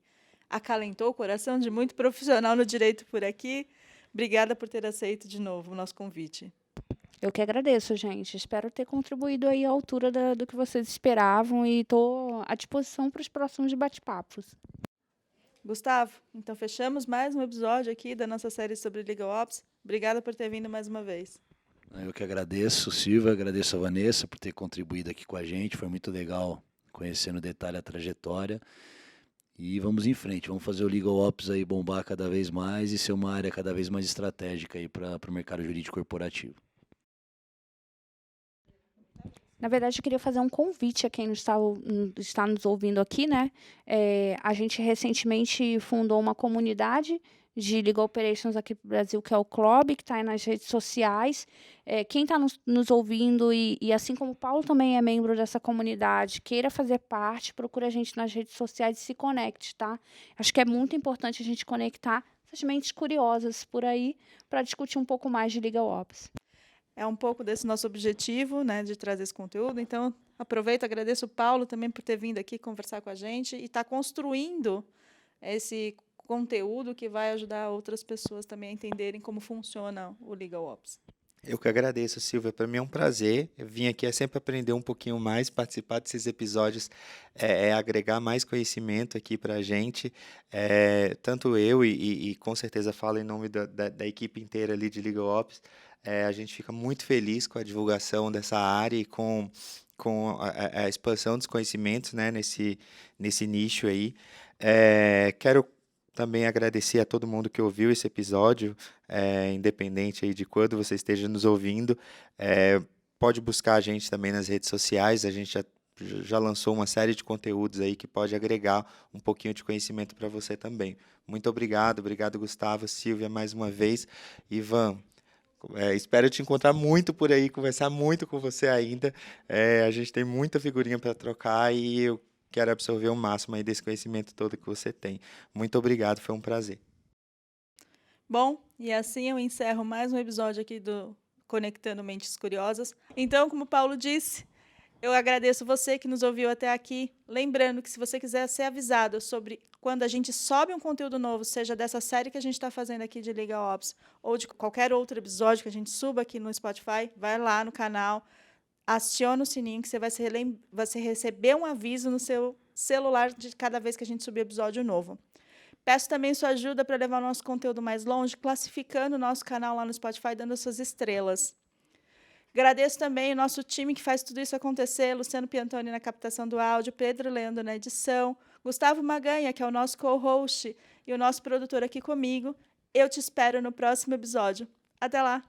acalentou o coração de muito profissional no direito por aqui. Obrigada por ter aceito de novo o nosso convite. Eu que agradeço, gente. Espero ter contribuído aí à altura do que vocês esperavam e estou à disposição para os próximos bate-papos. Gustavo, então fechamos mais um episódio aqui da nossa série sobre Legal Ops. Obrigada por ter vindo mais uma vez. Eu que agradeço, Silvia, agradeço a Vanessa por ter contribuído aqui com a gente, foi muito legal conhecer no detalhe a trajetória. E vamos em frente, vamos fazer o Legal Ops aí bombar cada vez mais e ser uma área cada vez mais estratégica aí para o mercado jurídico corporativo. Na verdade, eu queria fazer um convite a quem está nos ouvindo aqui, né? A gente recentemente fundou uma comunidade de Legal Operations aqui no Brasil, que é o CLOB, que está aí nas redes sociais. Quem está nos ouvindo e assim como o Paulo também é membro dessa comunidade, queira fazer parte, procure a gente nas redes sociais e se conecte, tá? Acho que é muito importante a gente conectar essas mentes curiosas por aí para discutir um pouco mais de Legal Ops. É um pouco desse nosso objetivo, né, de trazer esse conteúdo. Então, aproveito, agradeço o Paulo também por ter vindo aqui conversar com a gente e estar construindo esse conteúdo que vai ajudar outras pessoas também a entenderem como funciona o Legal Ops. Eu que agradeço, Silvia. Para mim é um prazer. Eu vim aqui sempre aprender um pouquinho mais, participar desses episódios, agregar mais conhecimento aqui para a gente. Tanto eu e com certeza falo em nome da equipe inteira ali de Legal Ops. A gente fica muito feliz com a divulgação dessa área e com a expansão dos conhecimentos, né, nesse nicho aí. Quero também agradecer a todo mundo que ouviu esse episódio, independente aí de quando você esteja nos ouvindo. Pode buscar a gente também nas redes sociais, a gente já lançou uma série de conteúdos aí que pode agregar um pouquinho de conhecimento para você também. Muito obrigado, Gustavo, Silvia, mais uma vez. Ivan, espero te encontrar muito por aí, conversar muito com você ainda. A gente tem muita figurinha para trocar e eu quero absorver o máximo aí desse conhecimento todo que você tem. Muito obrigado, foi um prazer. Bom, e assim eu encerro mais um episódio aqui do Conectando Mentes Curiosas. Então, como o Paulo disse, eu agradeço você que nos ouviu até aqui. Lembrando que se você quiser ser avisado sobre quando a gente sobe um conteúdo novo, seja dessa série que a gente está fazendo aqui de Legal Ops, ou de qualquer outro episódio que a gente suba aqui no Spotify, vai lá no canal, aciona o sininho que você vai receber um aviso no seu celular de cada vez que a gente subir episódio novo. Peço também sua ajuda para levar o nosso conteúdo mais longe, classificando o nosso canal lá no Spotify, dando suas estrelas. Agradeço também o nosso time que faz tudo isso acontecer, Luciano Piantoni na captação do áudio, Pedro Leandro na edição, Gustavo Maganha, que é o nosso co-host e o nosso produtor aqui comigo. Eu te espero no próximo episódio. Até lá!